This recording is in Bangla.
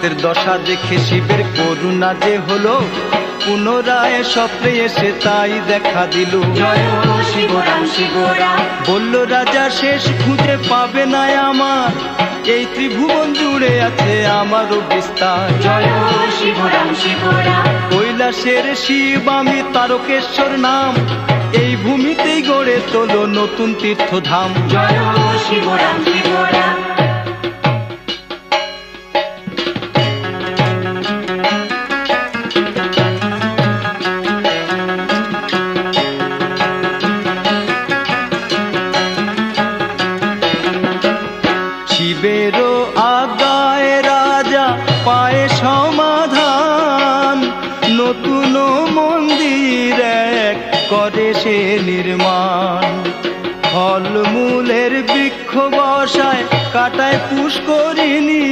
ভক্তের দশা দেখে শিবের করুণা যে হলো, পুনরায় স্বপ্নে এসে তাই দেখা দিল। জয় শিবরাম শিবরাম। বলল রাজা শেষ খুঁজে পাবে না আমার, এই ত্রিভুবন জুড়ে আছে আমারও বিস্তার। জয় শিবরাম শিবরাম। কৈলাসের শিব আমি তারকেশ্বর নাম, এই ভূমিতেই গড়ে তোলো নতুন তীর্থধাম। জয় শিবরাম শিবরাম। শিবেরও আজ্ঞায় রাজা পায় সমাধান, নতুন মন্দির এক করে সে নির্মাণ। ফলমূলের বৃক্ষ বসায় কাটায় পুষ্করিণী,